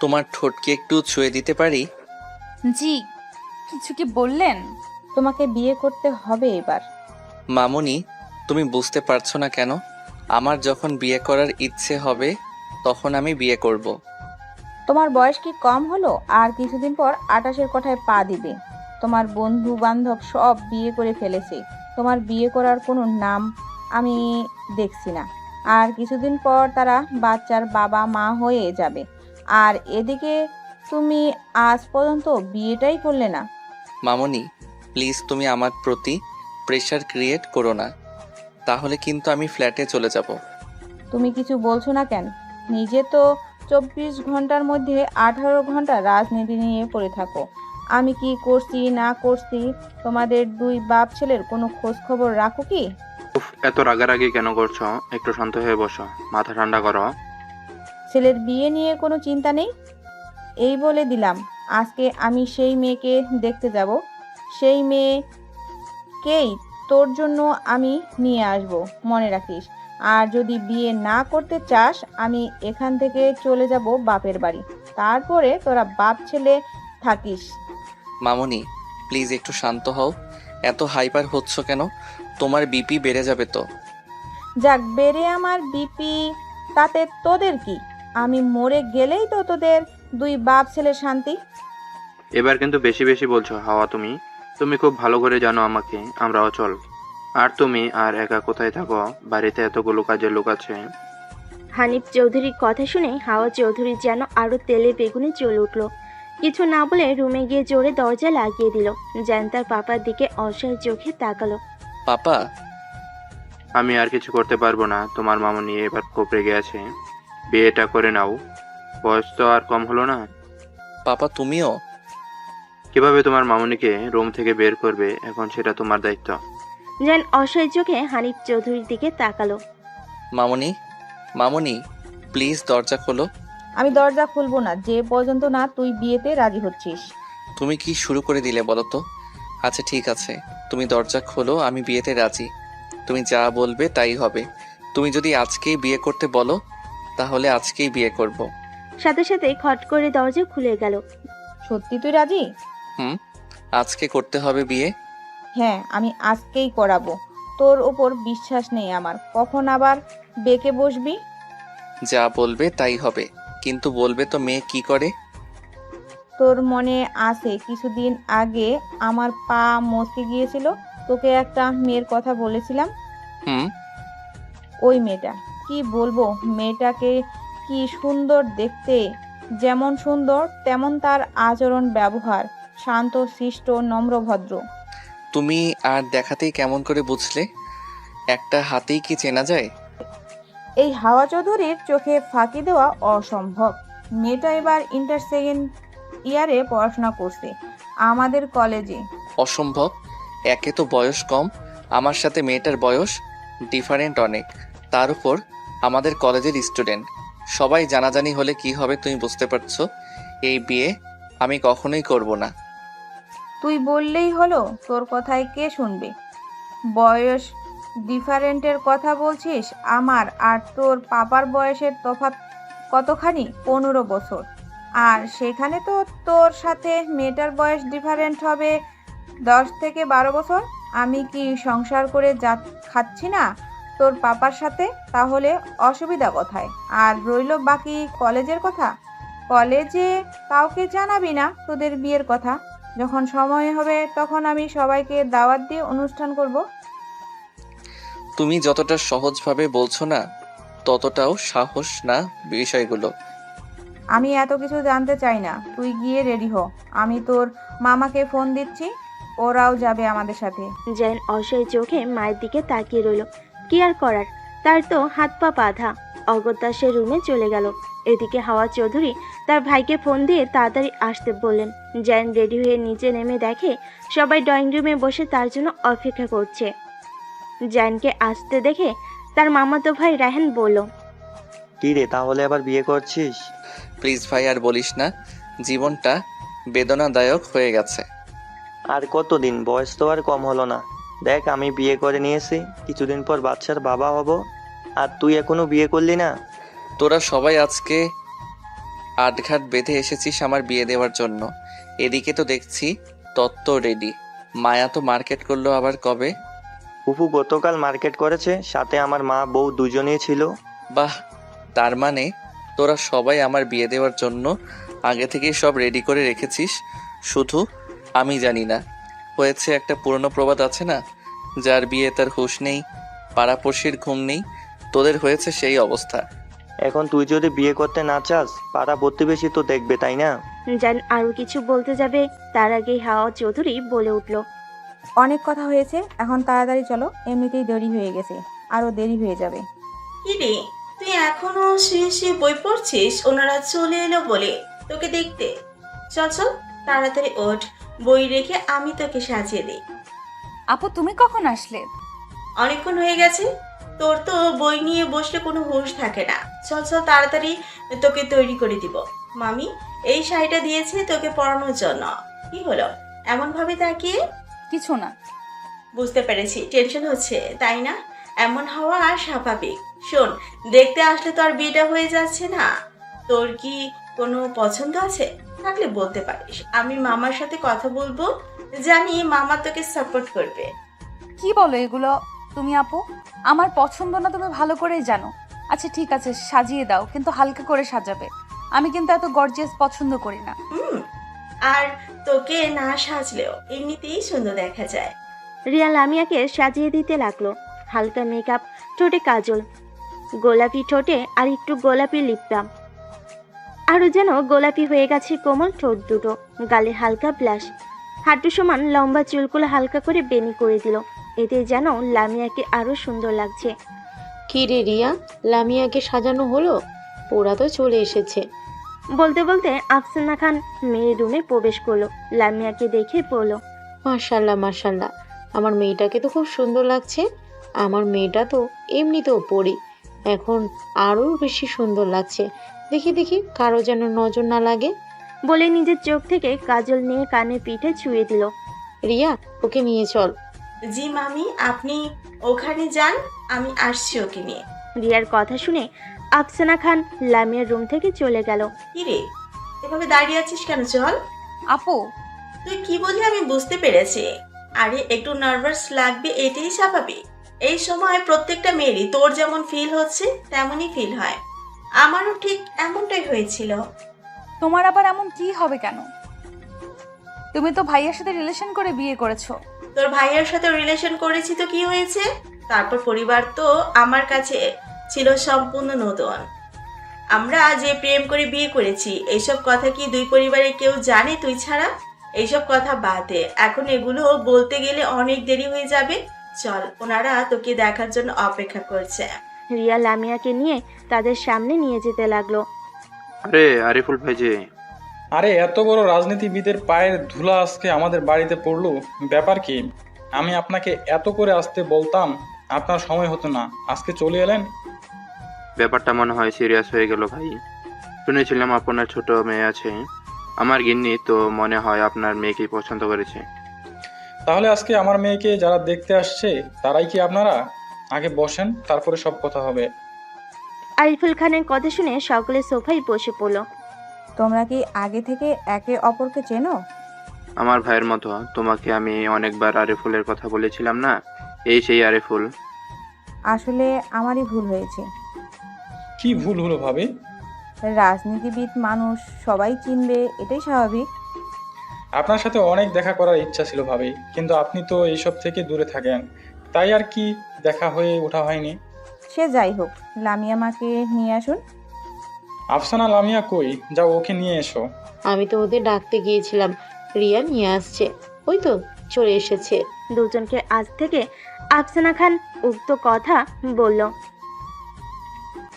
তোমার ঠোঁটকে একটু ছুঁয়ে দিতে পারি? জি। কিছু কি বললেন? তোমাকে বিয়ে করতে হবে এবার। মামুনি, তুমি বুঝতে পারছো না কেন? আমার যখন বিয়ে করার ইচ্ছে হবে তখন আমি বিয়ে করব। তোমার বয়স কি কম হলো? আর কিছুদিন পর 28-এর কোঠায় পা দিবে। তোমার বন্ধু বান্ধব সব বিয়ে করে ফেলেছে। তোমার বিয়ে করার কোনো নাম আমি দেখছি না। আর কিছুদিন পর তারা বাচ্চার বাবা মা হয়ে যাবে। আর এদিকে তুমি আজ পর্যন্ত বিয়েটাই করলে না। মামুনি, প্লিজ তুমি আমার প্রতি প্রেশার ক্রিয়েট করো না, তাহলে কিন্তু আমি ফ্ল্যাটে চলে যাব। তুমি কিছু বলছো না কেন? নিজে তো 24 ঘন্টার মধ্যে 18 ঘন্টা রাজনীতি নিয়ে পড়ে থাকো। আমি কি করছি না করছি তোমাদের দুই বাপ ছেলের কোনো খোঁজ খবর রাখো কি? উফ, এত রাগারাগি কেন করছো? একটু শান্ত হয়ে বসো, মাথা ঠান্ডা করো। ছেলের বিয়ে নিয়ে কোনো চিন্তা নেই? এই বলে দিলাম, আজকে আমি সেই মেয়েকে দেখতে যাব। সেই মেয়েকেই তোর জন্য আমি নিয়ে আসব, মনে রাখিস। আর যদি বিয়ে না করতে চাস, আমি এখান থেকে চলে যাব বাপের বাড়ি। তারপরে তোরা বাপ ছেলে থাকিস। মামুনি, প্লিজ একটু শান্ত হও। এত হাইপার হচ্ছ কেন? তোমার বিপি বেড়ে যাবে তো। যাক, বেড়ে আমার বিপি, তাতে তোদের কি? আমি মরে গেলেই তো তোদের দুই বাপ ছেলের শান্তি। এবার কিন্তু বেশি বেশি বলছো হাওয়া। তুমি তুমি খুব ভালো করে জানো আমাকে, আমরা অচল। আর তুমি আর একা কোথায় থাকো? বাড়িতে এতগুলো কাজের লোক আছে। হানিফ চৌধুরীর কথা শুনে হাওয়া চৌধুরী যেন আরো তেলে বেগুনে জ্বলে উঠল। কিছু না বলে রুমে গিয়ে জোরে দরজা লাগিয়ে দিল। জান তার পাপার দিকে অসহায় চোখে তাকালো। পাপা? আমি আর কিছু করতে পারবো না। তোমার মামুনি এবার খুব রেগে আছে। বিয়েটা করে নাও, বয়স তো আর কম হলো না। পাপা তুমিও? কিভাবে তোমার মামুনিকে রুম থেকে বের করবে এখন সেটা তোমার দায়িত্ব। জান অসহায় চোখে হানিফ চৌধুরীর দিকে তাকালো। মামুনি, মামুনি, প্লিজ দরজা খোলো। আমি দরজা খুলবো না যে পর্যন্ত না তুই বিয়েতে রাজি হচ্ছিস। তুমি কি শুরু করে দিলে বলো তো? আচ্ছা ঠিক আছে, তুমি দরজা খোলো, আমি বিয়েতে রাজি। তুমি যা বলবে তাই হবে। তুমি যদি আজকেই বিয়ে করতে বলো তাহলে আজকেই বিয়ে করব। সাথে সাথে খট করে দরজা খুলে গেল। সত্যি তুই রাজি? হুম, আজকে করতে হবে বিয়ে। হ্যাঁ, আমি আজকেই করাবো। তোর ওপর বিশ্বাস নেই আমার, কখন আবার বেঁকে বসবি। যা বলবে তাই হবে, কিন্তু বলবে তো মেয়ে কি করে। তোর মনে আছে কিছুদিন আগে আমার পা মচকে গিয়েছিল? তোকে একটা মেয়ের কথা বলেছিলাম। হুম। ওই মেয়েটা, কি বলবো মেয়েটাকে, কি সুন্দর দেখতে। যেমন সুন্দর তেমন তার আচরণ ব্যবহার, শান্ত শিষ্ট নম্র ভদ্র। তুমি আর দেখাতেই কেমন করে বুঝলে? একটা হাতেই কি চেনা যায়? এই হাওয়া চৌধুরীর চোখে ফাঁকি দেওয়া অসম্ভব। মেয়েটা এবার ইন্টার সেকেন্ড ইয়ারে পড়াশোনা করছে আমাদের কলেজে। অসম্ভব? একে তো বয়স কম, আমার সাথে মেয়েটার বয়স ডিফারেন্ট অনেক। তার উপর আমাদের কলেজের স্টুডেন্ট। সবাই জানাজানি হলে কি হবে তুমি বুঝতে পারছো? এই বিয়ে আমি কখনোই করব না। তুই বললেই হলো, তোর কথায় কে শুনবে? বয়স ডিফারেন্টের কথা বলছিস? আমার আর তোর পাপার বয়সের তফাৎ কতখানি? 15 বছর। আর সেখানে তো তোর সাথে মেয়েটার বয়স ডিফারেন্ট হবে 10 থেকে 12 বছর। আমি কি সংসার করে যা খাচ্ছি না তোর পাপার সাথে? তাহলে অসুবিধা কোথায়? আর রইল বাকি কলেজের কথা, কলেজে কাউকে জানাবি না তোদের বিয়ের কথা। যখন সময় হবে তখন আমি সবাইকে দাওয়াত দিয়ে অনুষ্ঠান করব। তুমি যতটা সহজভাবে বলছো না ততটাও সাহস না বিষয়গুলো। আমি এত কিছু জানতে চাই না, তুই গিয়ে রেডি হ। আমি তোর মামাকে ফোন দিচ্ছি, ওরাও যাবে আমাদের সাথে। জান অসহায় চোখে মায়ের দিকে তাকিয়ে রইল। কি আর করার, তার তো হাত পা বাঁধা। অগত্যা সে রুমে চলে গেল। এদিকে হাওয়া চৌধুরী তার ভাইকে ফোন দিয়ে তাড়াতাড়ি আসতে বললেন। জান রেডি হয়ে নিচে নেমে দেখে সবাই ড্রয়িং রুমে বসে তার জন্য অপেক্ষা করছে। জানকে আসতে দেখে তার মামাতো ভাই রায়হান বলল, কি রে, তাহলে আবার বিয়ে করছিস? প্লিজ ভাই আর বলিস না, জীবনটা বেদনাদায়ক হয়ে গেছে। আর কতদিন? বয়স তো আর কম হলো না। দেখ, আমি বিয়ে করে নিয়েছি, কিছুদিন পর বাচ্চার বাবা হব, আর তুই এখনো বিয়ে করলি না। তোরা সবাই আজকে আটঘাট বেঁধে এসেছিস আমার বিয়ে দেওয়ার জন্য। এদিকে তো দেখছি তত্ত্ব রেডি। মায়া তো মার্কেট করলো আবার কবে? ফুফু গতকাল মার্কেট করেছে, সাথে আমার মা বউ দুজনেই ছিল। বাহ, তার মানে তোরা সবাই আমার বিয়ে দেওয়ার জন্য আগে থেকেই সব রেডি করে রেখেছিস, শুধু আমি জানি না। হয়েছে একটা পুরনো প্রবাদ আছে না, যার বিয়ে তার হুঁশ নেই, পাড়াপড়শির ঘুম নেই। তোদের হয়েছে সেই অবস্থা। এখন তুই যদি বিয়ে করতে না চাস, পাড়া প্রতিবেশী তো দেখবে, তাই না? জান আরো কিছু বলতে যাবে তার আগেই হাওয়া চৌধুরী বলে উঠল। অনেক কথা হয়েছে, এখন তাড়াতাড়ি চলো, এমনিতেই দেরি হয়ে গেছে, আরও দেরি হয়ে যাবে। কি রে, তুই এখনো শুয়ে শুয়ে বই পড়ছিস? ওনারা চলে এলো বলে তোকে দেখতে। চল চল, তাড়াতাড়ি ওঠ, বই রেখে আমি তোকে সাজিয়ে দিই। আপু তুমি কখন আসলে? অনেকক্ষণ হয়ে গেছে। তোর তো বই নিয়ে বসলে কোনো হুঁশ থাকে না। চল চল, তাড়াতাড়ি তোকে তৈরি করে দিব। মামি এই শাড়িটা দিয়েছে তোকে পরানোর জন্য। কি হলো এমন ভাবে তাকিয়ে? কিছু না। বুঝতে পেরেছি, টেনশন হচ্ছে তাই না? এমন হওয়া আর স্বাভাবিক। শোন, দেখতে আসলে তো আর বিয়েটা হয়ে যাচ্ছে না। তোর কি কোনো পছন্দ আছে? থাকলে বলতে পারিস, আমি মামার সাথে কথা বলবো। জানি মামা তোকে সাপোর্ট করবে। কি বলো এগুলো তুমি আপু? আমার পছন্দ না তুমি ভালো করেই জানো। আচ্ছা ঠিক আছে, সাজিয়ে দাও, কিন্তু হালকা করে সাজাবে। আমি কিন্তু এত গর্জিয়াস পছন্দ করি না। আর তোকে না সাজলেও এমনিতেই সুন্দর দেখা যায়। রিয়া লামিয়াকে সাজিয়ে দিতে লাগলো। হালকা মেকআপ, ঠোঁটে কাজল, গোলাপি ঠোঁটে আর একটু গোলাপি লিপ বাম, আরও যেন গোলাপি হয়ে গেছে কোমল ঠোঁট দুটো, গালে হালকা ব্লাশ, হাঁটু সমান লম্বা চুলগুলো হালকা করে বেনি করে দিল। এতে যেন লামিয়াকে আরো সুন্দর লাগছে। কি রে রিয়া, লামিয়াকে সাজানো হলো? ওরা তো চলে এসেছে। বলতে বলতে আফসানা খান মেয়ের রুমে প্রবেশ করলো। লামিয়াকে দেখে বলল, মাশাল্লাহ মাশাল্লাহ, আমার মেয়েটাকে তো খুব সুন্দর লাগছে। আমার মেয়েটা তো এমনিতেও পড়ি, এখন আরও বেশি সুন্দর লাগছে। দেখি দেখি কারো যেন নজর না লাগে। বলে নিজের চোখ থেকে কাজল নিয়ে কানে পিঠে ছুঁয়ে দিল। রিয়া, ওকে নিয়ে চল। জি মামি, আপনি ওখানে যান, আমি আসছি ওকে নিয়ে। রিয়ার কথা শুনে আফসানা খান লামিয়ার রুম থেকে চলে গেল। কি রে, এভাবে দাঁড়িয়ে আছিস কেন? চল। আপু তুই কি বলি আমি বুঝতে পেরেছি। আরে একটু নার্ভাস লাগবে, এটাই স্বাভাবিক। এই সময় প্রত্যেকটা মেয়েরই তোর যেমন ফিল হচ্ছে তেমনই ফিল হয়। আমারও ঠিক এমনটাই হয়েছিল। তোমার আবার এমন কি হবে কেন? তুমি তো ভাইয়ার সাথে রিলেশন করে বিয়ে করেছো। তোর ভাইয়ের সাথে রিলেশন করেছি তো কি হয়েছে? তারপর পরিবার তো আমার কাছে ছিল সম্পূর্ণ নতুন। আমরা যে প্রেম করে বিয়ে করেছি, এইসব কথা কি দুই পরিবারের কেউ জানে তুই ছাড়া? এইসব কথা বাদ দে, এখন এগুলো বলতে গেলে অনেক দেরি হয়ে যাবে। চল, ওনারা তোকে দেখার জন্য অপেক্ষা করছে। রিয়া লামিয়াকে নিয়ে তাদের সামনে নিয়ে যেতে লাগলো। আরে আরিফুল ভাই যে। আরে এত বড় রাজনীতিবিদের পায়ের ধুলা আজকে আমাদের বাড়িতে পড়লো, ব্যাপার কি? আমি আপনাকে এত করে আসতে বলতাম, আপনার সময় হতো না, আজকে চলে এলেন। ব্যাপারটা মনে হয় সিরিয়াস হয়ে গেল ভাই। শুনেছিলাম আপনার ছোট মেয়ে আছে। আমার গিন্নি তো মনে হয় আপনার মেয়েকেই পছন্দ করেছে। তাহলে আজকে আমার মেয়েকে যারা দেখতে আসছে তারাই কি আপনারা? আগে বসেন, তারপরে সব কথা হবে। আরিফুল খানের কথা শুনে সকলে সোফায় বসে পড়ল। তোমরা কি আগে থেকে একে অপরকে চেনো? আমার ভাইয়ের মতো। তোমাকে আমি অনেকবার আরিফুলের কথা বলেছিলাম না, এই সেই আরিফুল। আসলে আমারই ভুল হয়েছে। কি ভুল হলো ভাবি? রাজনীতিবিদ মানুষ, সবাই চিনবে, এটাই স্বাভাবিক। আপনার সাথে অনেক দেখা করার ইচ্ছা ছিল ভাবি, কিন্তু আপনি তো এইসব থেকে দূরে থাকেন, তাই আর কি দেখা হয়ে ওঠা হয়নি। সে যাই হোক, লামিয়া মাকে নিয়ে আসুন। আফসানা লামিয়া কই? যাও ওকে নিয়ে এসো। আমি তো ওদের ডাকতে গিয়েছিলাম, রিয়া নিয়ে আসছে, ওই তো চলে এসেছে। দুজনকে আজ থেকে আফসানা খান উক্ত কথা বলল,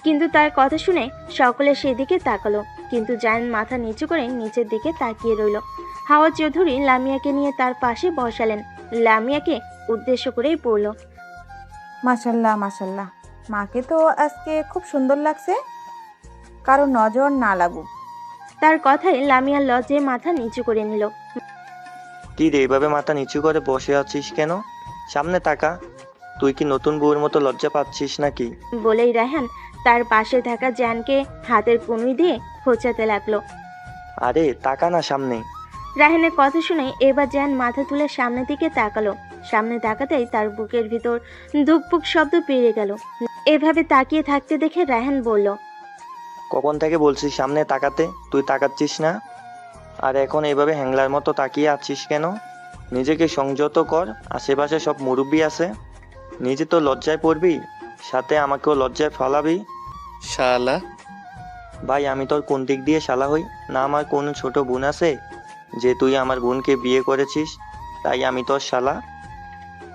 কিন্তু তার কথা শুনে সকলে সেদিকে তাকালো, কিন্তু জায়ান মাথা নিচু করে নিচের দিকে তাকিয়ে রইল। হাওয়া চৌধুরী লামিয়াকে নিয়ে তার পাশে বসালেন। লামিয়াকে উদ্দেশ্য করেই বলল, মাশাল্লাহ মাশাল্লাহ, মাকে তো আজকে খুব সুন্দর লাগছে, কারো নজর না লাগুক। তার কথায় লামিয়া লজ্জে মাথা নিচু করে নিল। কি রে, এইভাবে মাথা নিচু করে বসে আছিস কেন? সামনে তাকা। তুই কি নতুন বউয়ের মতো লজ্জা পাচ্ছিস নাকি? বলেই রায়হান তার পাশে থাকা জ্যানকে হাতের কনুই দিয়ে খোঁচাতে লাগলো। আরে তাকা না সামনে। রাহেনের কথা শুনে এবার জ্যান মাথা তুলে সামনের দিকে তাকালো। সামনে তাকাতেই তার বুকের ভিতর ধুকপুক শব্দ পেয়ে গেল। এভাবে তাকিয়ে থাকতে দেখে রাহেন বলল, কখন থেকে বলছি সামনে তাকাতে, তুই তাকাচ্ছিস না? আর এখন এইভাবে হ্যাংলার মতো তাকিয়ে আছিস কেন? নিজেকে সংযত কর, আশেপাশে সব মুরব্বি আছে। নিজে তো লজ্জায় পড়বি, সাথে আমাকেও লজ্জায় ফালাবি। শালা, ভাই আমি তোর কোন দিক দিয়ে শালা হই? না আমার কোনো ছোট বোন আছে যে তুই আমার বোনকে বিয়ে করেছিস তাই আমি তোর শালা?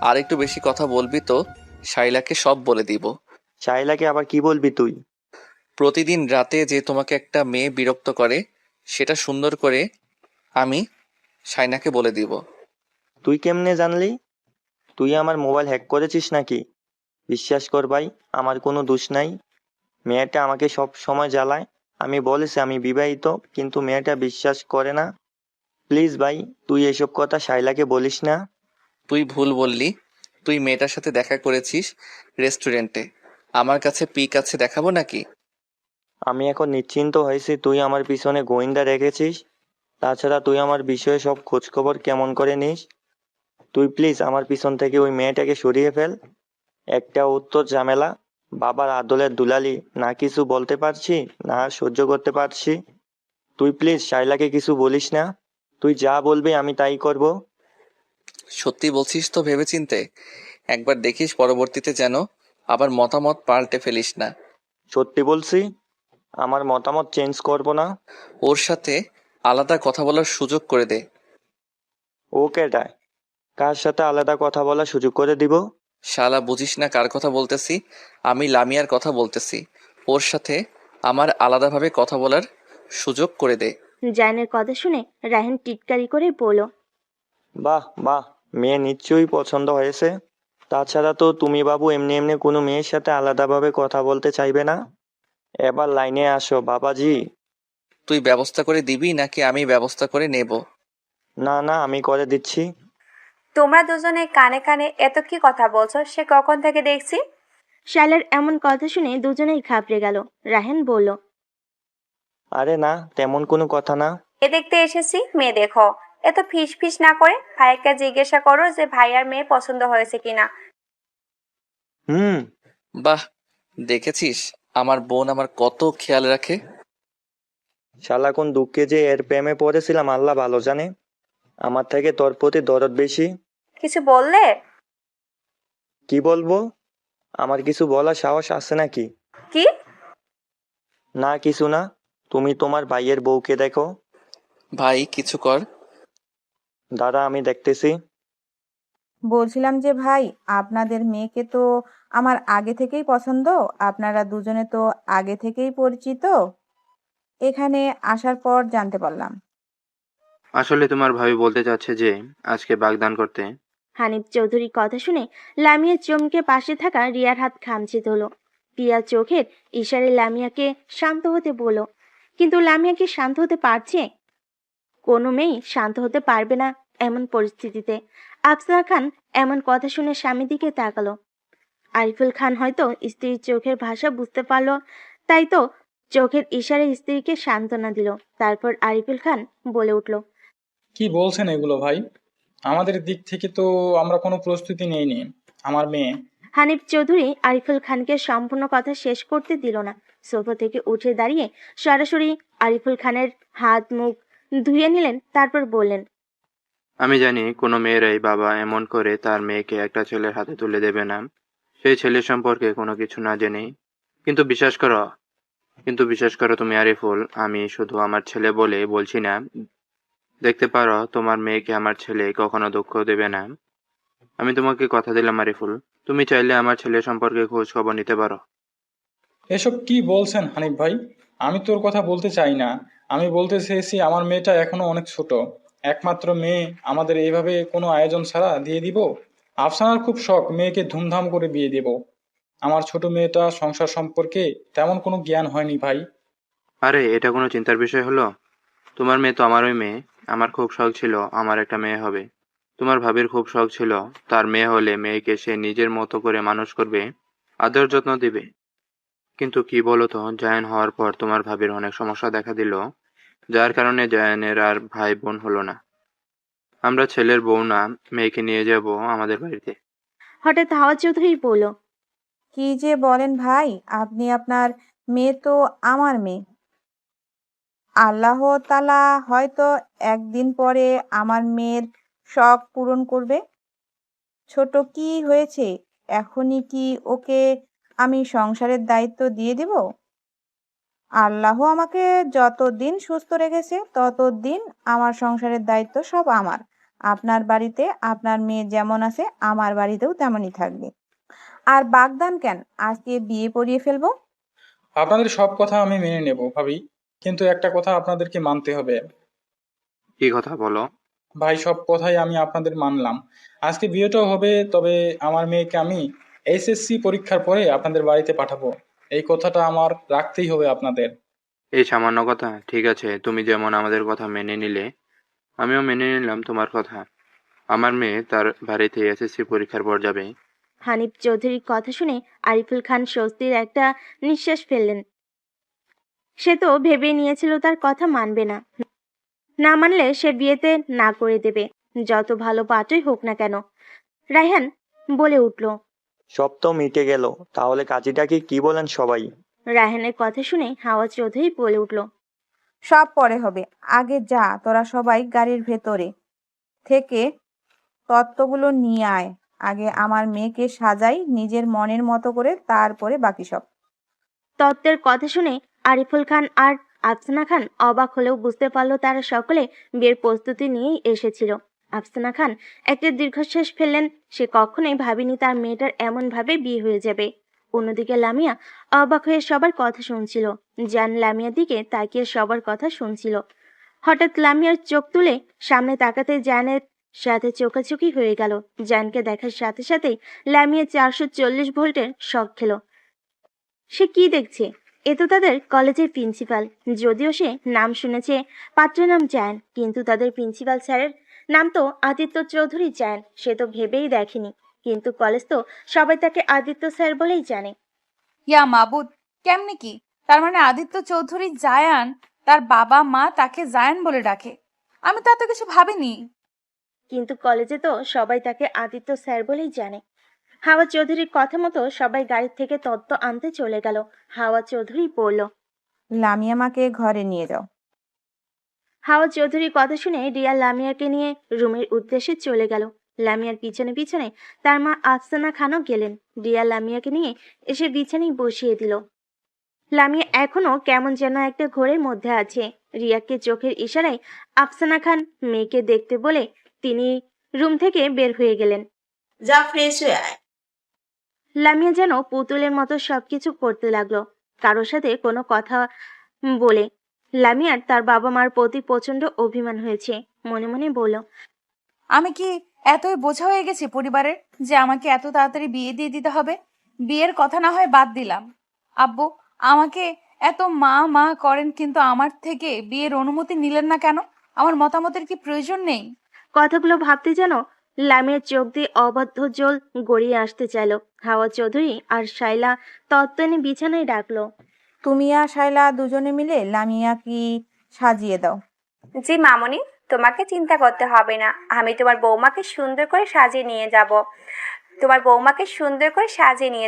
আর একটু বেশি কথা বলবি তো শাইলাকে সব বলে দিব। শাইলাকে আবার কি বলবি তুই? প্রতিদিন রাতে যে তোমাকে একটা মেয়ে বিরক্ত করে সেটা সুন্দর করে আমি শাইনাকে বলে দিব। তুই কেমনে জানলি? তুই আমার মোবাইল হ্যাক করেছিস নাকি? বিশ্বাস কর ভাই, আমার কোনো দোষ নাই। মেয়েটা আমাকে সব সময় জ্বালায়। আমি বলেছি আমি বিবাহিত, কিন্তু মেয়েটা বিশ্বাস করে না। প্লিজ ভাই, তুই এসব কথা শাইলাকে বলিস না। তুই ভুল বললি। তুই মেয়েটার সাথে দেখা করেছিস রেস্টুরেন্টে। আমার কাছে পিক আছে, দেখাবো নাকি? আমি এখন নিশ্চিন্ত হয়েছি তুই আমার পিছনে গোয়েন্দা রেখেছিস। তাছাড়া তুই আমার বিষয়ে সব খোঁজখবর কেমন করে নিস? তুই প্লিজ আমার পিছন থেকে ওই মেয়েটাকে সরিয়ে ফেল। একটা উত্তর ঝামেলা, বাবার আদলের দুলালি, না কিছু বলতে পারছি না সহ্য করতে পারছি। তুই প্লিজ শাইলাকে কিছু বলিস না। তুই যা বলবি আমি তাই করব। সত্যি বলছিস তো ভেবেচিন্তে? একবার দেখিস পরবর্তীতে যেন আবার মতামত পাল্টে ফেলিস না। সত্যি বলছি, আমার মতামত চেঞ্জ করব না। ওর সাথে আলাদা কথা বলার সুযোগ করে দে। ও কেটায়? কার সাথে আলাদা কথা বলার সুযোগ করে দিব? শালা, বুঝিস না কার কথা বলতেছি? আমি লামিয়ার কথা বলতেছি। ওর সাথে আমার আলাদাভাবে কথা বলার সুযোগ করে দে। জ্যানের কথা শুনে রাহেন টিটকারি করে বলল, বাহ বাহ, মেয়ে নিশ্চয়ই পছন্দ হয়েছে। তাছাড়া তো তুমি বাবু এমনি এমনি কোনো মেয়ের সাথে আলাদাভাবে কথা বলতে চাইবে না। এবার লাইনে আসো বাবাজি। তুই ব্যবস্থা করে দিবি নাকি আমি ব্যবস্থা করে নেব? না না, আমি করে দিচ্ছি। তোমরা দুজনে কানে কানে এত কি কথা বলছো সে কখন থেকে দেখছি? শাইলার এমন কথা শুনে দুজনেই ঘাবড়ে গেল। রাহেন বলল, আরে না, তেমন কোনো কথা না। এ দেখতে এসেছি, মেয়ে দেখো। এত ফিস ফিস না করে ভাইয়াকে জিজ্ঞাসা করো যে ভাইয়ার মেয়ে পছন্দ হয়েছে কিনা। হুম। বাহ, দেখেছিস আমার বোন আমার কত খেয়াল রাখে। শালা কোন দুঃখে যে এর প্রেমে পড়েছিলাম আল্লাহ ভালো জানে। আমার থেকে তোর প্রতি দরদ বেশি। কিছু বললে? কি বলবো? আমার কিছু বলার সাহস আছে নাকি? কি? না কিছু না। তুমি তোমার ভাইয়ের বউকে দেখো। ভাই কিছু কর। দাদা আমি দেখতেছি। বলছিলাম যে ভাই, আপনাদের মেয়েকে তো আমার আগে থেকেই পছন্দ। আপনারা দুজনে তো আগে থেকেই পরিচিত, এখানে আসার পর জানতে পারলাম। আসলে তোমার ভাবি বলতে চাচ্ছে যে আজকে বাগদান করতে। হানিফ চৌধুরীর কথা শুনে লামিয়া চমকে পাশে থাকা রিয়ার হাত খামচে ধরল। রিয়া চোখের ইশারে লামিয়াকে শান্ত হতে বলল, কিন্তু লামিয়া কি শান্ত হতে পারছে? কোনো মেয়ে শান্ত হতে পারবে না এমন পরিস্থিতিতে। আফসানা খান এমন কথা শুনে স্বামীর দিকে তাকালো। আরিফুল খান হয়তো স্ত্রীর চোখের ভাষা বুঝতে পারলো, তাই তো চোখের ইশারে স্ত্রীকে সান্ত্বনা দিল। তারপর আরিফুল খান বলে উঠল, কি বলছেন এগুলো ভাই? আমাদের দিক থেকে তো আমরা কোনো প্রস্তুতি নেইনি। আমার মেয়ে। হানিফ চৌধুরী আরিফুল খানকে সম্পূর্ণ কথা শেষ করতে দিল না। সোফা থেকে উঠে দাঁড়িয়ে সরাসরি আরিফুল খানের হাত মুখ ধুয়ে নিলেন, তারপর বললেন, আমি জানি কোনো মেয়েরাই বাবা এমন করে তার মেয়েকে একটা ছেলের হাতে তুলে দেবে না, সেই ছেলে সম্পর্কে কোনো কিছু না জেনেই। কিন্তু বিশ্বাস করো তুমি আরিফুল, আমি শুধু আমার ছেলে বলে বলছি না। দেখতে পারো তোমার মেয়েকে আমার ছেলে কখনো দুঃখ দেবে না। আমি তোমাকে কথা দিলাম আরিফুল, তুমি চাইলে আমার ছেলে সম্পর্কে খোঁজ খবর নিতে পারো। এসব কি বলছেন হানিফ ভাই? আমি তোর কথা বলতে চাই না। আমি বলতে চেয়েছি আমার মেয়েটা এখনো অনেক ছোট। একমাত্র মেয়ে, আমাদের এইভাবে কোনো আয়োজন ছাড়া দিয়ে দিব? আফসানার খুব শখ মেয়েকে ধুমধাম করে বিয়ে দেব। আমার ছোট মেয়েটা সংসার সম্পর্কে তেমন কোনো জ্ঞান হয়নি ভাই। আরে এটা কোনো চিন্তার বিষয় হলো? তোমার মেয়ে তো আমারই মেয়ে। আমার খুব শখ ছিল আমার একটা মেয়ে হবে। তোমার ভাবির খুব শখ ছিল তার মেয়ে হলে মেয়েকে সে নিজের মতো করে মানুষ করবে, আদর যত্ন দিবে। কিন্তু কি বলো তো, জায়ান হওয়ার পর তোমার ভাবির অনেক সমস্যা দেখা দিল, যার কারণে জায়ানের আর ভাই বোন হলো না। আমরা ছেলের বউ না, মেয়েকে নিয়ে যাব আমাদের বাড়িতে। হঠাৎ হাওয়া চৌধুরী বলল, কি যে বলেন ভাই, আপনি আপনার মেয়ে তো আমার মেয়ে। আল্লাহ তাআলা হয়তো একদিন পরে আমার মেয়ের শখ পূরণ করবে। ছোট কি হয়েছে, এখনই কি ওকে আমি সংসারের দায়িত্ব দিয়ে দিব? আল্লাহ আমাকে যতদিন সুস্থ রেখেছে ততদিন আমার সংসারের দায়িত্ব সব আমার। আপনার বাড়িতে আপনার মেয়ে যেমন আছে আমার বাড়িতেও তেমনই থাকবে। আর বাগদান কেন, আজকে বিয়ে পড়িয়ে ফেলবো। আপনাদের সব কথা আমি মেনে নেব ভাবি, কিন্তু একটা কথা আপনাদেরকে মানতে হবে। কি কথা বলো? ভাই, সব কথাই আমি আপনাদের মানলাম, আজকে বিয়েটাও হবে, তবে আমার মেয়েকে আমি এসএসসি পরীক্ষার পরে আপনাদের বাড়িতে পাঠাবো। এই কথাটা আমার রাখতেই হবে আপনাদের। এই সামান্য কথা? ঠিক আছে, তুমি যেমন আমাদের কথা মেনে নিলে, আমিও মেনে নিলাম তোমার কথা। আমার মেয়ে তার বাড়িতে এসএসসি পরীক্ষার পর যাবে। হানিফ চৌধুরীর কথা শুনে আরিফুল খান স্বস্তির একটা নিঃশ্বাস ফেললেন। সে তো ভেবে নিয়েছিল তার কথা মানবে না, না মানলে সে বিয়েতে না করে দেবে, যত ভালো পাত্রই হোক না কেন। রায়হান বলে উঠল। সব তো মিটে গেল, তাহলে কাজীটাকে কি বলেন সবাই? রায়হানের কথা শুনে হাওয়া চৌধুরী বলে উঠল, সব পরে হবে, আগে যা তোরা সবাই গাড়ির ভেতরে থেকে তত্ত্বগুলো নিয়ে আয়। আগে আমার মেয়েকে সাজাই নিজের মনের মতো করে, তারপরে বাকি সব। তত্ত্বের কথা শুনে আরিফুল খান আর আফসানা খান অবাক হলেও বুঝতে পারল তারা সকলে বিয়ের প্রস্তুতি নিয়েই এসেছিল। আফসানা খান একটা দীর্ঘশ্বাস ফেললেন। সে কখনোই ভাবেনি তার মেয়েটার এমন ভাবে বিয়ে হয়ে যাবে। অন্যদিকে লামিয়া অবাক হয়ে সবার কথা শুনছিল। জান লামিয়ার দিকে তাকিয়ে সবার কথা শুনছিল। হঠাৎ লামিয়ার চোখ তুলে সামনে তাকাতে জানের সাথে চোখাচোখি হয়ে গেল। জানকে দেখার সাথে সাথেই লামিয়া 440 ভোল্টের শক খেল। সে কি দেখছে? এ তো তাদের কলেজের প্রিন্সিপাল। যদিও সে নাম শুনেছে পাত্রের নাম জায়ান, কিন্তু তাদের প্রিন্সিপাল স্যারের নাম তো আদিত্য চৌধুরী জায়ান। সে তো ভেবেই দেখেনি, কিন্তু কলেজ তো সবাই তাকে আদিত্য স্যার বলেই জানে। ইয়া মাবুদ, কেমনে কি? তার মানে আদিত্য চৌধুরী জায়ান, তার বাবা মা তাকে জায়ান বলে ডাকে। আমি তো এত কিছু ভাবিনি। কিন্তু কলেজে তো সবাই তাকে আদিত্য স্যার বলেই জানে। হাওয়া চৌধুরীর কথা মতো সবাই গাড়ি থেকে তত্ত্ব আনতে চলে গেল। হাওয়া চৌধুরী বলল, লামিয়া মাকে ঘরে নিয়ে যাও। হাওয়া চৌধুরীর কথা শুনে রিয়া লামিয়াকে নিয়ে রুমের উদ্দেশ্যে চলে গেল। লামিয়ার পিছনে পিছনে তার মা আফসানা খানও গেলেন। রিয়া লামিয়াকে নিয়ে এসে বিছানায় বসিয়ে দিল। লামিয়া এখনো কেমন যেন একটা ঘোরের মধ্যে আছে। রিয়াকে চোখের ইশারায় আফসানা খান মেয়েকে দেখতে বলে তিনি রুম থেকে বের হয়ে গেলেন। যা ফ্রেশ হয়ে আয়। লামিয়া যেন পুতুলের মতো সবকিছু করতে লাগলো, কারোর সাথে কোনো কথা বলে। লামিয়ার তার বাবা মার প্রতি প্রচন্ড অভিমান হয়েছে। মনে মনে বলল, আমি কি এতই বোঝা হয়ে গেছি পরিবারের, যে আমাকে এত তাড়াতাড়ি বিয়ে দিয়ে দিতে হবে? বিয়ের কথা না হয় বাদ দিলাম, আব্বু আমাকে এত মা মা করেন, কিন্তু আমার থেকে বিয়ের অনুমতি নিলেন না কেন? আমার মতামতের কি প্রয়োজন নেই? কথাগুলো ভাবতে যেন লামিয়ার চোখ দিয়ে অবাধ্য জল গড়িয়ে আসতে চাইল। হাওয়া চৌধুরী আর শাইলা তত্ত্ব এনে বিছানায় ডাকলো। তুমি আর শাইলা দুজনে মিলে লামিয়া কি সাজিয়ে দাও। জি মামনি, তোমাকে চিন্তা করতে হবে না, আমি তোমার বৌমাকে সুন্দর করে সাজিয়ে নিয়ে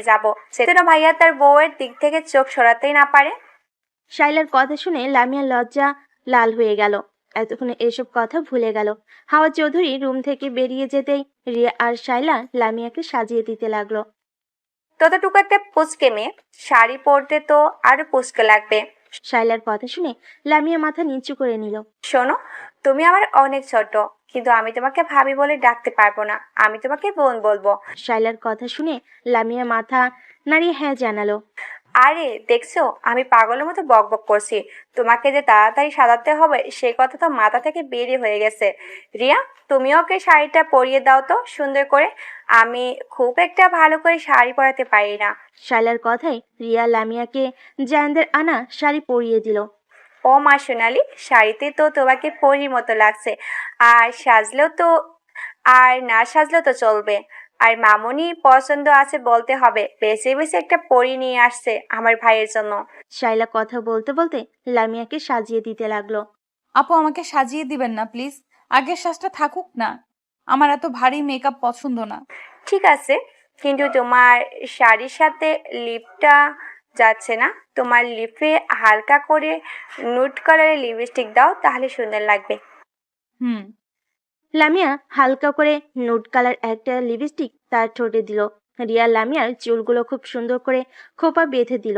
যাব। সেজন্য ভাইয়া তার বউয়ের দিক থেকে চোখ সরাতেই না পারে। শাইলার কথা শুনে লামিয়া লজ্জা লাল হয়ে গেল। এতক্ষণে এসব কথা ভুলে গেল। হাওয়া চৌধুরী রুম থেকে বেরিয়ে যেতেই রিয়া আর শাইলা লামিয়াকে সাজিয়ে দিতে লাগলো। ততটুকু একটা পুচকে মেয়ে, শাড়ি পরতে তো আরো পুচকে লাগবে। শাইলার কথা শুনে লামিয়া মাথা নিচু করে নিল। শোনো, তুমি আমার অনেক ছোট, কিন্তু আমি তোমাকে ভাবি বলে ডাকতে পারবো না, আমি তোমাকে বোন বলবো। শাইলার কথা শুনে লামিয়া মাথা নাড়িয়ে হ্যাঁ জানালো। আরে দেখছো, আমি পাগলের মতো বকবক করছি। তোমাকে যে তাড়াতাড়ি সাজাতে হবে সে কথা তো মাথা থেকে বেরিয়ে হয়ে গেছে। রিয়া, তুমিও ওকে শাড়িটা পরিয়ে দাও তো সুন্দর করে। আমি খুব একটা ভালো করে শাড়ি পরাতে পারি না। শাইলার কথায় রিয়া লামিয়াকে জায়ানদের আনা শাড়ি পরিয়ে দিল। ও মা সোনালি, শাড়িতে তো তোমাকে পরীর মতো লাগছে। আর না সাজলেও তো চলবে। আর মামুনি পছন্দ আছে বলতে হবে, বেছে বেছে একটা পরি নিয়ে আসছে আমার ভাইয়ের জন্য। শাইলা কথা বলতে বলতে লামিয়াকে সাজিয়ে দিতে লাগলো। আপু আমাকে সাজিয়ে দিবেন না প্লিজ, আগের সাজটা থাকুক না, আমার এত ভারী মেকআপ পছন্দ না। ঠিক আছে, কিন্তু তোমার শাড়ির সাথে লিপটা যাচ্ছে না। তোমার লিপে হালকা করে নুড কালারের লিপস্টিক দাও, তাহলে সুন্দর লাগবে। হুম। লামিয়া হালকা করে নুড কালার একটা লিপস্টিক তার ঠোঁটে দিল। রিয়া লামিয়ার চুলগুলো খুব সুন্দর করে খোপা বেঁধে দিল।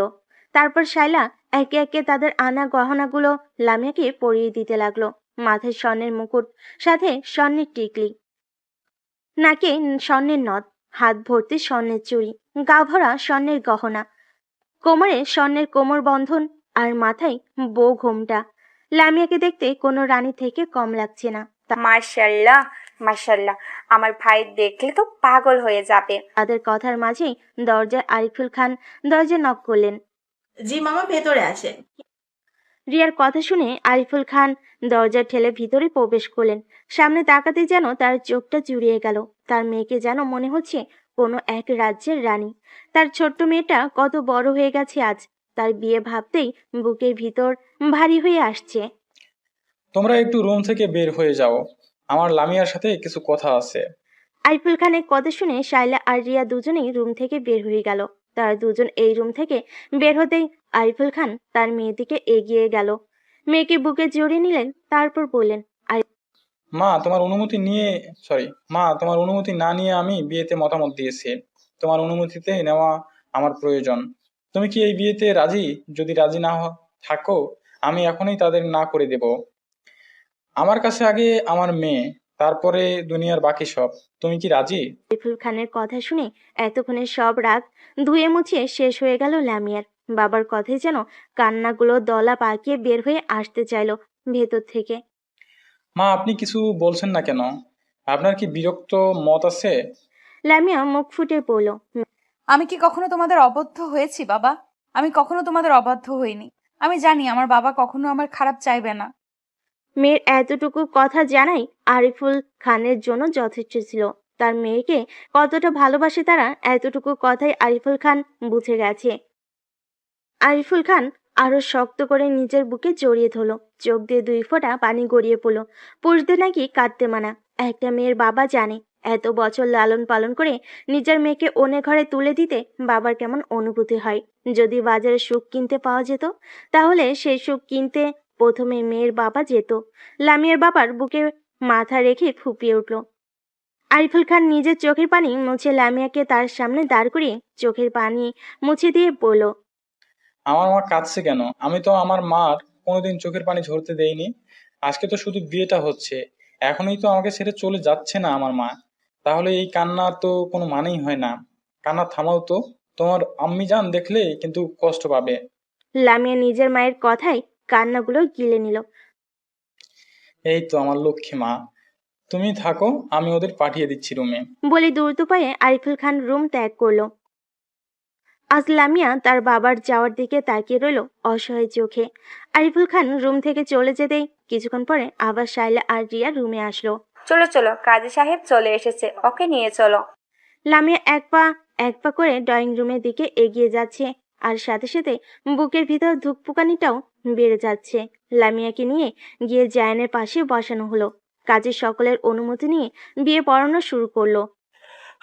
তারপর শাইলা একে একে তাদের আনা গহনাগুলো লামিয়াকে পরিয়ে দিতে লাগলো। মাথায় স্বর্ণের মুকুট, সাথে স্বর্ণের টিকলি, নাকে স্বর্ণের নথ, হাত ভর্তি স্বর্ণের চুড়ি, গা ভরা স্বর্ণের গহনা, কোমরে স্বর্ণের কোমর বন্ধন, আর মাথায় বউ ঘোমটা। লামিয়াকে দেখতে কোনো রানী থেকে কম লাগছে না। মাশাল্লাহ মাশাল্লাহ, আমার ভাই দেখলে তো পাগল হয়ে যাবে। তাদের কথার মাঝেই দরজায় আরিফুল খান দরজা নক করলেন। জি মামা ভেতরে আছেন। রিয়ার কথা শুনে আরিফুল খান দরজা ঠেলে ভিতরে প্রবেশ করলেন। সামনে তাকাতেই যেন তার চোখটা জুড়িয়ে গেল। তার মেয়েকে যেন মনে হচ্ছে কোনো এক রাজ্যের রানী। তার ছোট্ট মেয়েটা কত বড় হয়ে গেছে আজ। তার বিয়ে ভাবতেই বুকের ভিতর ভারী হয়ে আসছে। তোমরা একটু রুম থেকে বের হয়ে যাও, আমার লামিয়ার সাথে কিছু কথা আছে। আরিফুল খানের কথা শুনে শাইলা আর রিয়া দুজনেই রুম থেকে বের হয়ে গেল। তারা দুজন এই রুম থেকে বের হতেই আরিফুল খান তার মেয়ের দিকে এগিয়ে গেল। মেয়েকে বুকে জড়িয়ে নিলেন, তারপর বললেন, মা তোমার অনুমতি না নিয়ে আমি বিয়েতে মতামত দিয়েছি। তোমার অনুমতিতে নেওয়া আমার প্রয়োজন। তুমি কি এই বিয়েতে রাজি? যদি রাজি না থাকো, আমি এখনই তাদের না করে দেব। আমার কাছে আগে আমার মেয়ে, তারপরে দুনিয়ার বাকি সব। তুমি কি রাজি? আরিফুল খানের কথা শুনে এতক্ষণে সব রাগ ধুয়ে মুছিয়ে শেষ হয়ে গেল লামিয়ার। বাবার কথাই যেন কান্নাগুলো দলা পাকিয়ে বের হয়ে আসতে চাইলো ভেতর থেকে। মা আপনি কিছু বলছেন না কেন? আপনার কি বিরক্ত মত আছে? লামিয়া মুখ ফুটে বলল, আমি কি কখনো তোমাদের অবাধ্য হয়েছি বাবা? আমি কখনো তোমাদের অবাধ্য হইনি। আমি জানি আমার বাবা কখনো আমার খারাপ চাইবে না। মেয়ের এতটুকু কথা জানাই আরিফুল খানের জন্য যথেষ্ট ছিল। তার মেয়েকে কতটা ভালোবাসে তারা, এতটুকু কথাই আরিফুল খান বুঝে গেছে। আরিফুল খান আরো শক্ত করে নিজের বুকে জড়িয়ে ধরল। চোখ দিয়ে 2 ফোঁটা পানি গড়িয়ে পড়ল। পুরুষদের নাকি কাঁদতে মানা। একটা মেয়ের বাবা জানে এত বছর লালন পালন করে নিজের মেয়েকে অন্য ঘরে তুলে দিতে বাবার কেমন অনুভূতি হয়। যদি বাজারে সুখ কিনতে পাওয়া যেত, তাহলে সেই সুখ কিনতে প্রথমে মেয়ের বাবা যেত। লামিয়ার বাবার বুকে মাথা রেখে ফুপিয়ে উঠল। আরিফুল খান নিজের চোখের পানি মুছে লামিয়াকে তার সামনে দাঁড় করিয়ে চোখের পানি মুছে দিয়ে বলল, আমার মা কাঁদছে কেন? আমি তো আমার মার কোনোদিন চোখের পানি ঝরতে দেইনি। আজকে তো শুধু বিয়েটা হচ্ছে, এখনই তো আমাকে ছেড়ে চলে যাচ্ছে না আমার মা। তাহলে এই কান্নার তো কোনো মানেই হয় না। কান্না থামাও তো, তোমার আম্মি জান দেখলে কিন্তু কষ্ট পাবে। লামিয়া নিজের মায়ের কথায় কান্নাগুলো গিলে নিল। এই তো আমার লক্ষ্মী মা, তুমি থাকো, আমি ওদের পাঠিয়ে দিচ্ছি রুমে। বলে দ্রুত পায়ে আরিফুল খান রুম ত্যাগ করলো। আজ লামিয়া তার বাবার যাওয়ার দিকে তাকিয়ে রইল অসহায় চোখে। আরিফুল খান রুম থেকে চলে যেতেই কিছুক্ষণ পরে আবার শাইলা আর রিয়া রুমে আসলো। চলো চলো, কাজী সাহেব চলে এসেছে, ওকে নিয়ে চলো। লামিয়া এক পা করে ড্রয়িং রুমের দিকে এগিয়ে যাচ্ছে, আর সাথে সাথে বুকের ভিতর ধুকপুকানিটাও বেড়ে যাচ্ছে। লামিয়াকে নিয়ে গিয়ে জায়ানের পাশে বসানো হলো। কাজের সকলের অনুমতি নিয়ে বিয়ে পড়ানো শুরু করলো।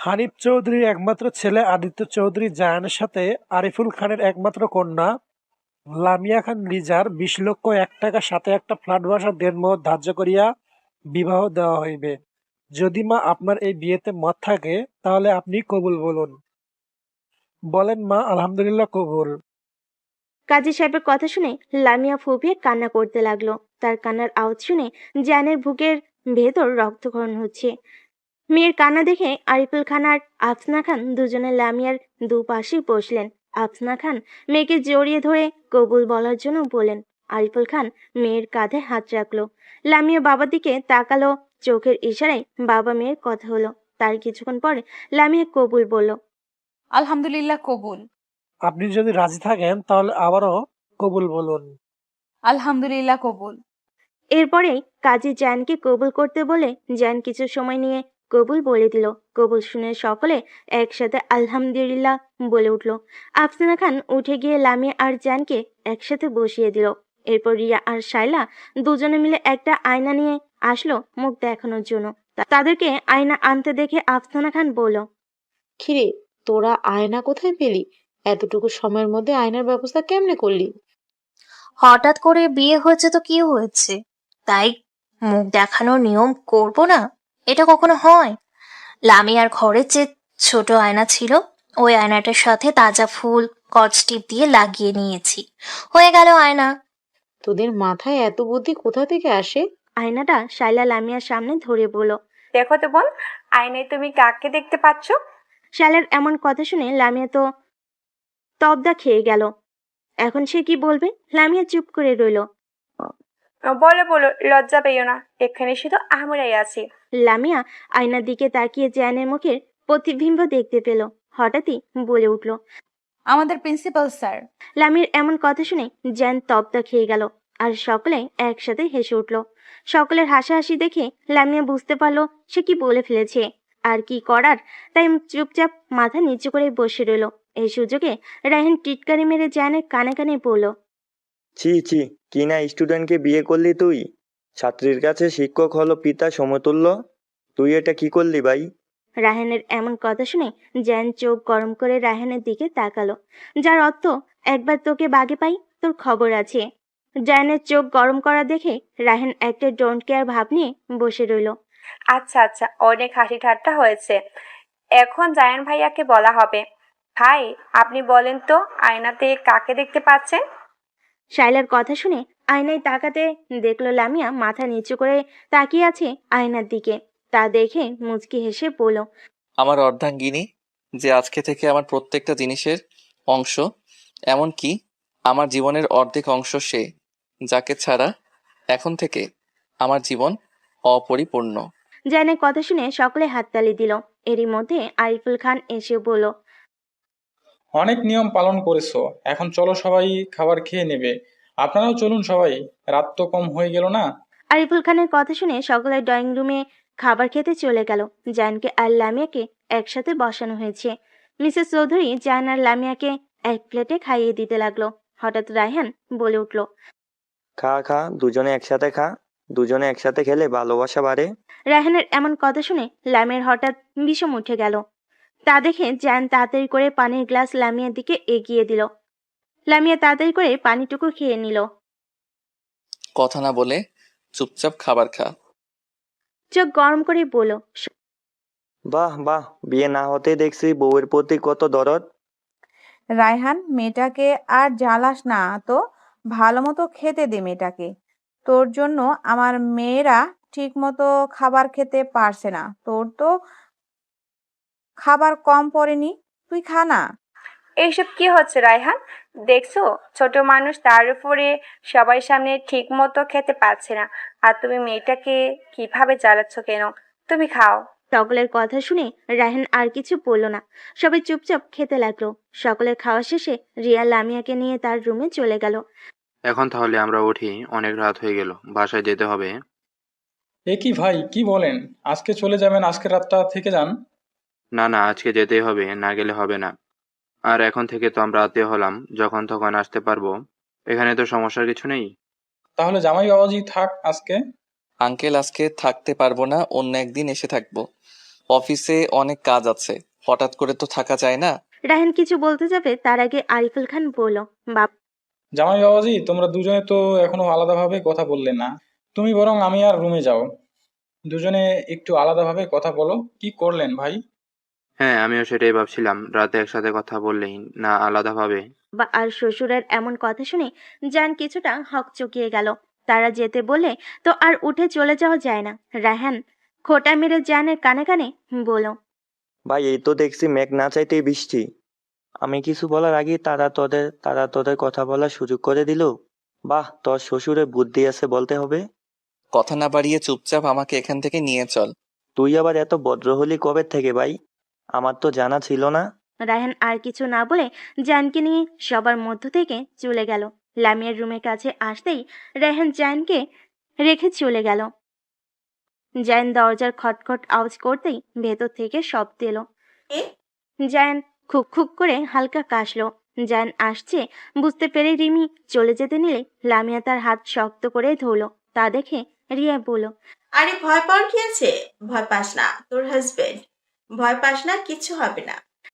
হানিফ চৌধুরীর একমাত্র ছেলে আদিত্য চৌধুরী জায়ানের সাথে আরিফুল খানের একমাত্র কন্যা লামিয়া খান লিজার 20 লক্ষ 1 টাকা সাথে একটা ফ্ল্যাট বাসা দেনমোহর ধার্য করিয়া বিবাহ দেওয়া হইবে। যদি মা আপনার এই বিয়েতে মত থাকে, তাহলে আপনি কবুল বলুন। বলেন মা। আলহামদুলিল্লাহ, কবুল। কাজী সাহেবের কথা শুনে লামিয়া ফুপিয়ে কান্না করতে লাগলো। তার কান্নার আওয়াজ শুনে জানের বুকের ভেতর রক্তক্ষরণ হচ্ছে। মেয়ের কান্না দেখে আরিফুল খান আর আফসানা খান দুজনে লামিয়ার দুপাশে বসলেন। আফসানা খান মেয়েকে জড়িয়ে ধরে কবুল বলার জন্য বলেন। আরিফুল খান মেয়ের কাঁধে হাত রাখলো। লামিয়া বাবার দিকে তাকালো। চোখের ইশারায় বাবা মেয়ের কথা হলো। তার কিছুক্ষণ পরে লামিয়া কবুল বলল। আলহামদুলিল্লাহ, কবুল। আপনি যদি রাজি থাকেন, তাহলে আবারও কবুল বলুন। আলহামদুলিল্লাহ, কবুল। এরপরে কাজী জায়ানকে কবুল করতে বলে জায়ান কিছু সময় নিয়ে কবুল বলে দিল। কবুল শুনে সকলে একসাথে আলহামদুলিল্লাহ বলে উঠল। আফসানা খান উঠে গিয়ে লামিয়া আর জানকে একসাথে বসিয়ে দিল। এরপর রিয়া আর শায়লা দুজনে মিলে একটা আয়না নিয়ে আসলো মুখ দেখানোর জন্য। তাদেরকে আয়না আনতে দেখে আফসানা খান বলল, কিরে, তোরা আয়না কোথায় পেলি? এতটুকু সময়ের মধ্যে আয়নার ব্যবস্থা কেমনে করলি? হঠাৎ করে বিয়ে হয়েছে তো কি হয়েছে, তাই মুখ দেখানোর নিয়ম করব না? এটা কখনো হয়? লামিয়ার ঘরে যে ছোট আয়না ছিল, ওই আয়নাটার সাথে তাজা ফুল কচটিপ দিয়ে লাগিয়ে নিয়েছি, হয়ে গেল আয়না। তোদের মাথায় এত বুদ্ধি কোথা থেকে আসে? আয়নাটা শায়লা লামিয়ার সামনে ধরে বলল। দেখো তো বোন, আয়নায় তুমি কাকে দেখতে পাচ্ছ? শায়লার এমন কথা শুনে লামিয়া তো তবদা খেয়ে গেল। এখন সে কি বলবে? লামিয়া চুপ করে রইল। বলো বলো, লজ্জা পেও না, এখানে শুধু আমরাই আছি। লামিয়া আয়নার দিকে তাকিয়ে জায়ানের মুখের প্রতিবিম্ব দেখতে পেল। হঠাৎই বলে উঠল, আমাদের প্রিন্সিপাল স্যার। লামির এমন কথা শুনে জ্যান তপ্তা খেয়ে গেল আর সকলে একসাথে হেসে উঠল। সকলের হাসাহাসি দেখে লামিয়া বুঝতে পারলো সে কি বলে ফেলেছে। আর কি করার, তাই চুপচাপ মাথা নিচু করে বসে রইল। এই সুযোগে রায়হান টিটকারি মেরে জ্যানের কানে কানে বলল, ছি ছি, কি না স্টুডেন্টকে বিয়ে করলি তুই? ছাত্রীর কাছে শিক্ষক হলো পিতা সমতুল্য। তুই এটা কি করলি ভাই? রায়হানের এমন কথা শুনে জ্যান চোখ গরম করে রায়হানের দিকে তাকালো, যার অর্থ একবার তোকে বাগে পাই তোর খবর আছে। জায়ানের চোখ গরম করা দেখে রায়হান একটা ডোন্ট কেয়ার ভাব নিয়ে বসে রইল। আচ্ছা আচ্ছা, অনেক হাসি ঠাট্টা হয়েছে, এখন জায়ান ভাইয়াকে বলা হবে। ভাই, আপনি বলেন তো, আয়নাতে কাকে দেখতে পাচ্ছেন? শায়লার কথা শুনে আয়নায় তাকাতে দেখলো লামিয়া মাথা নিচু করে তাকিয়ে আছে আয়নার দিকে। তা দেখে মুচকি হেসে বলল, আমার অর্ধাঙ্গিনী, যে আজকে থেকে আমার প্রত্যেকটা জিনিসের অংশ, এমনকি আমার জীবনের অর্ধেক অংশ সে, যাকে ছাড়া এখন থেকে আমার জীবন অপরিপূর্ণ। জায়ানের কথা শুনে সকলে হাততালি দিল। এরই মধ্যে আরিফুল খান এসে বলল, অনেক নিয়ম পালন করেছো, এখন চলো সবাই খাবার খেয়ে নেবে। আপনারাও চলুন সবাই, রাত তো কম হয়ে গেল না? আরিফুল খানের কথা শুনে সকলে ড্রয়িং রুমে খাবার খেতে চলে গেল। জায়ানকে আর লামিয়াকে একসাথে বসানো হয়েছে। মিসেস চৌধুরী জায়ান আর লামিয়াকে এক প্লেটে খাইয়ে দিতে লাগলো। হঠাৎ রায়হান বলে উঠল, খা খা, দুজনে একসাথে খা। দুজনে একসাথে খেলে ভালোবাসা বাড়ে। রায়হানের এমন কথা শুনে লামিয়ার হঠাৎ বিষম উঠে গেল। তা দেখে জায়ান তাড়াতাড়ি করে পানির গ্লাস লামিয়ার দিকে এগিয়ে দিল। লামিয়া তাড়াতাড়ি করে পানিটুকু খেয়ে নিল। কথা না বলে চুপচাপ খাবার খা। চোখ গরম করে বলল, বাহ বাহ, বিয়ে না হতে দেখছি বউয়ের প্রতি কত দরদ। রায়হান, মেয়েটাকে আর জ্বালাস না তো, ভালো মতো খেতে দে মেয়েটাকে। তোর জন্য আমার মেয়েরা ঠিক মতো খাবার খেতে পারছে না, তোর তো খাবার কম পড়েনি, তুই খা না। এইসব কি হচ্ছে রায়হান? দেখছো, ছোট মানুষ, তার উপরে সবাই সামনে ঠিক মতো খেতে পারছে না, আর তুমি মেয়েটাকে কিভাবে জ্বালাচ্ছ কেন? তুমি খাও। সকলের কথা শুনে রায়হান আর কিছু বলল না। সবাই চুপচাপ খেতে লাগলো। সকলের খাওয়া শেষে রিয়া লামিয়াকে নিয়ে তার রুমে চলে গেল। এখন তাহলে আমরা উঠি, অনেক রাত হয়ে গেল, বাসায় যেতে হবে। এ কি ভাই, কি বলেন? আজকে চলে যাবেন? আজকের রাতটা থেকে যান। না না, আজকে যেতেই হবে, না গেলে হবে না। আর এখন থেকে তো আমরা আত্মীয় হলাম, যখন তখন আসতে পারবো, এখানে তো সমস্যার কিছু নেই। তাহলে জামাই বাবাজি থাক আজকে। আঙ্কেল, আজকে থাকতে পারবো না, অন্য একদিন এসে থাকবো। অফিসে অনেক কাজ আছে, হঠাৎ করে তো থাকা যায় না। রায়হান কিছু বলতে যাবে তার আগে আরিফুল খান বলল, বাপ, জামাই বাবাজি, তোমরা দুজনে তো এখনো আলাদাভাবে কথা বললে না। তুমি বরং আমি আর রুমে যাও, দুজনে একটু আলাদাভাবে কথা বলো। কি করলেন ভাই? হ্যাঁ, আমিও সেটাই ভাবছিলাম, রাতে একসাথে কথা বললেই না আলাদাভাবে। বা আর শ্বশুরের এমন কথা শুনে জান কিছুটা হকচকিয়ে গেল। তারা যেতে বলে তো আর উঠে চলে যাওয়া যায় না। রায়হান খোঁটা মেরে জানের কানে কানে বলল, ভাই, এই তো দেখছি মেঘ না চাইতেই বৃষ্টি। আমি কিছু বলার আগেই তারা তোদের কথা বলার সুযোগ করে দিল। বাহ, তোর শ্বশুরের বুদ্ধি আছে বলতে হবে। কথা না বাড়িয়ে চুপচাপ আমাকে এখান থেকে নিয়ে চল। তুই আবার এত ভদ্র হলি কবে থেকে ভাই? আমার তো জানা ছিল না। রায়হান আর কিছু না বলে জানকে নিয়ে সবার মধ্য থেকে চলে গেল। লামিয়ার রুমের কাছে আসতেই রায়হান জানকে রেখে চলে গেল। জায়ান দরজার খটখট আওয়াজ করতেই ভেতর থেকে শব্দ এলো। এ জায়ান খুক খুক করে হালকা কাশলো। জায়ান আসছে বুঝতে পেরে রিমি চলে যেতে নিলে লামিয়া তার হাত শক্ত করে ধরলো। তা দেখে রিয়া বলল, আরে ভয় পাওয়ার কি আছে? ভয় পাস না, তোর হাজবেন্ড। ভয় পাস না, কিচ্ছু হবে না।